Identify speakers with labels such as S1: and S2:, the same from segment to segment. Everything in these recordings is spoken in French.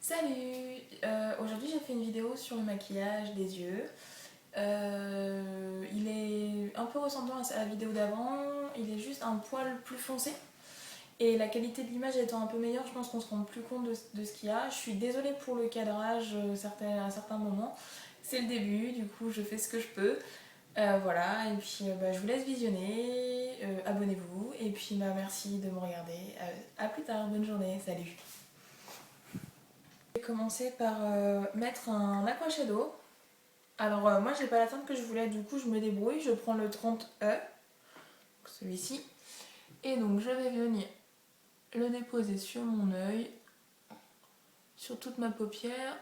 S1: Salut. Aujourd'hui j'ai fait une vidéo sur le maquillage des yeux. Il est un peu ressemblant à la vidéo d'avant, il est juste un poil plus foncé. Et la qualité de l'image étant un peu meilleure, je pense qu'on se rend plus compte de ce qu'il y a. Je suis désolée pour le cadrage à certains moments. C'est le début, du coup je fais ce que je peux. Voilà, et puis je vous laisse visionner, abonnez-vous, et puis merci de me regarder. À plus tard, bonne journée, salut. Je vais commencer par mettre un aqua shadow. Alors moi j'ai pas la teinte que je voulais, du coup je me débrouille, je prends le 30E, celui-ci, et donc je vais venir le déposer sur mon œil, sur toute ma paupière,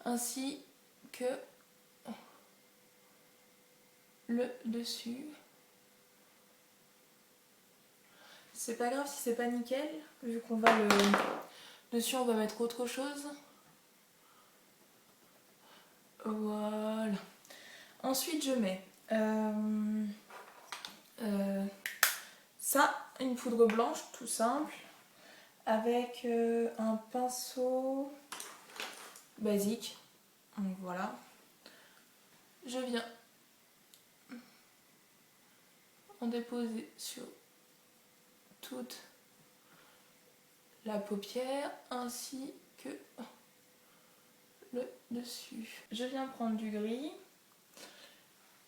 S1: ainsi que le dessus. C'est pas grave si c'est pas nickel, vu qu'on va le... Dessus on va mettre autre chose. Voilà. Ensuite je mets ça, une poudre blanche tout simple, avec un pinceau basique. Donc voilà. Je viens en déposer sur toute la paupière ainsi que le dessus. Je viens prendre du gris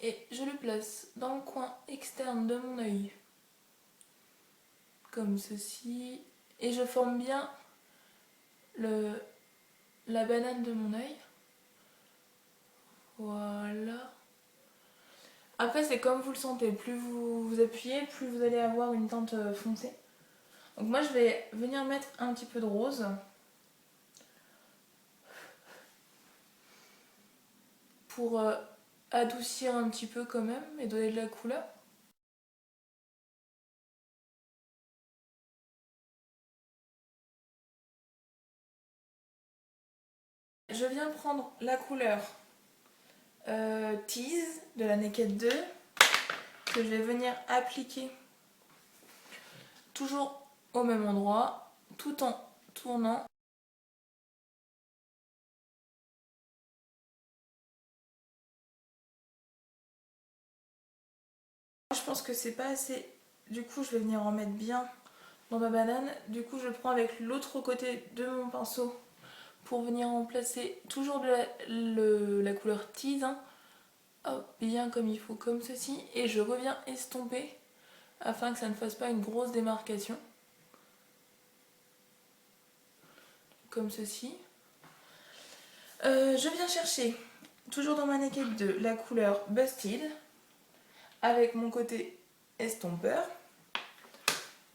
S1: et je le place dans le coin externe de mon œil, comme ceci, et je forme bien la banane de mon œil. Voilà. Après c'est comme vous le sentez, plus vous appuyez, plus vous allez avoir une teinte foncée. Donc moi je vais venir mettre un petit peu de rose. Pour adoucir un petit peu quand même et donner de la couleur. Je viens prendre la couleur Tease de la Naked 2 que je vais venir appliquer toujours au même endroit tout en tournant. Je pense que c'est pas assez, du coup je vais venir en mettre bien dans ma banane. Du coup je prends avec l'autre côté de mon pinceau pour venir remplacer toujours de la couleur Tease, hein. Hop, bien comme il faut, comme ceci, et je reviens estomper afin que ça ne fasse pas une grosse démarcation, comme ceci. Je viens chercher, toujours dans ma Naked 2, la couleur Busted, avec mon côté estompeur.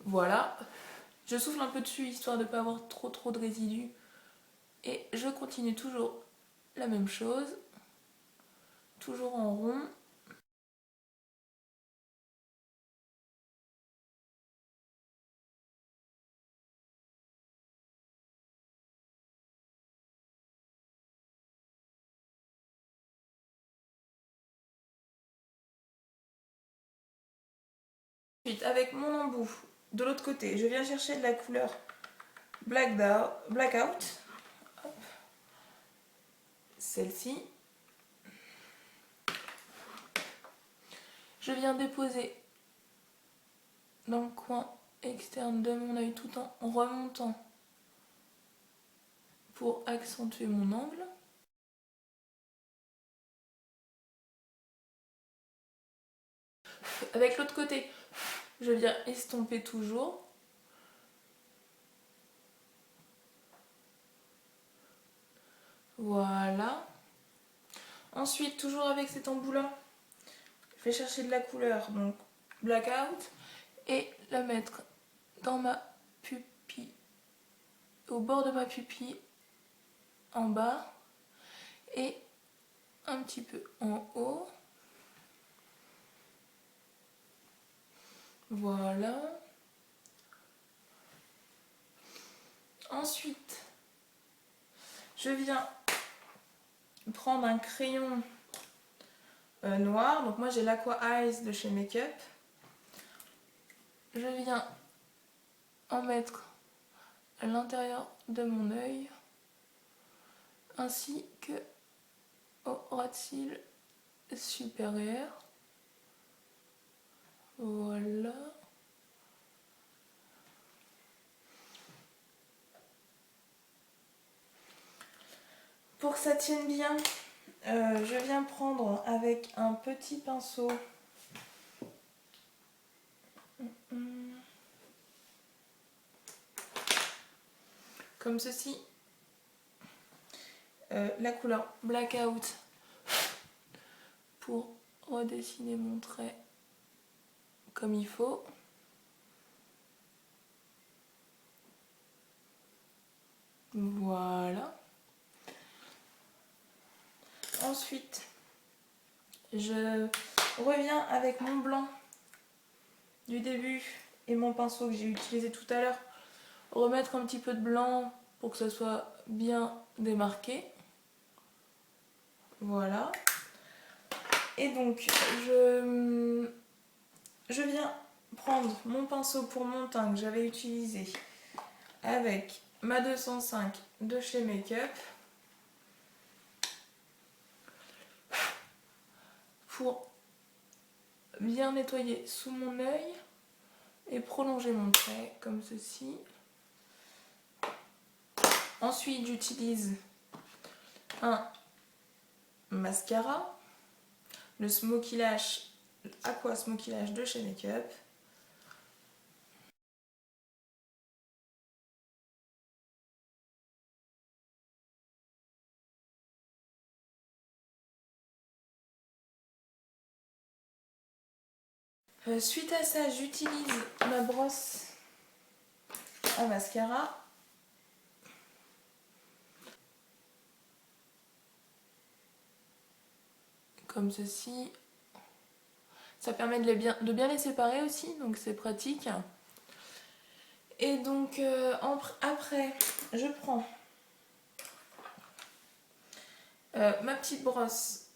S1: Voilà. Je souffle un peu dessus, histoire de ne pas avoir trop de résidus. Et je continue toujours la même chose, toujours en rond. Ensuite, avec mon embout, de l'autre côté, je viens chercher de la couleur Blackout. Celle-ci. Je viens déposer dans le coin externe de mon œil tout en remontant pour accentuer mon angle. Avec l'autre côté, je viens estomper toujours. Voilà. Ensuite, toujours avec cet embout-là, je vais chercher de la couleur, donc Blackout, et la mettre dans ma pupille, au bord de ma pupille, en bas, et un petit peu en haut. Voilà. Ensuite, je viens prendre un crayon noir. Donc moi j'ai l'Aqua Eyes de chez Makeup. Je viens en mettre à l'intérieur de mon œil ainsi que au ras de cils supérieur. Voilà. Pour que ça tienne bien, je viens prendre avec un petit pinceau comme ceci, la couleur Blackout pour redessiner mon trait comme il faut. Voilà. Ensuite, je reviens avec mon blanc du début et mon pinceau que j'ai utilisé tout à l'heure, remettre un petit peu de blanc pour que ça soit bien démarqué. Voilà. Et donc, je viens prendre mon pinceau pour mon teint que j'avais utilisé avec ma 205 de chez Make Up pour bien nettoyer sous mon œil et prolonger mon trait comme ceci. Ensuite, j'utilise un mascara, le Smoky Lash, Aqua Smoky Lash de chez Make Up. Suite à ça, j'utilise ma brosse à mascara. Comme ceci. Ça permet de bien les séparer aussi, donc c'est pratique. Et donc après, je prends ma petite brosse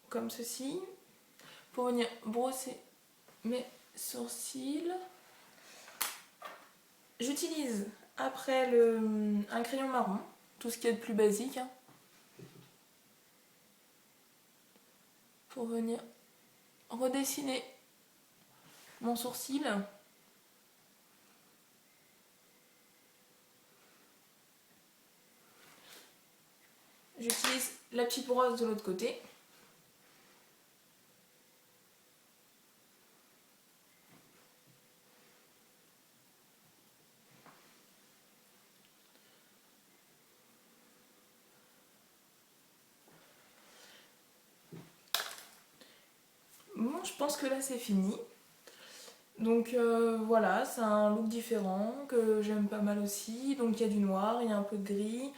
S1: comme ceci pour venir brosser mes sourcils. J'utilise après un crayon marron, tout ce qui est de plus basique, hein, pour venir redessiner mon sourcil. J'utilise la petite brosse de l'autre côté. Bon, je pense que là c'est fini. Donc voilà, c'est un look différent que j'aime pas mal aussi. Donc il y a du noir, il y a un peu de gris.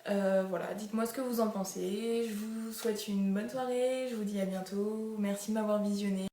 S1: Voilà, dites-moi ce que vous en pensez. Je vous souhaite une bonne soirée, je vous dis à bientôt. Merci de m'avoir visionné.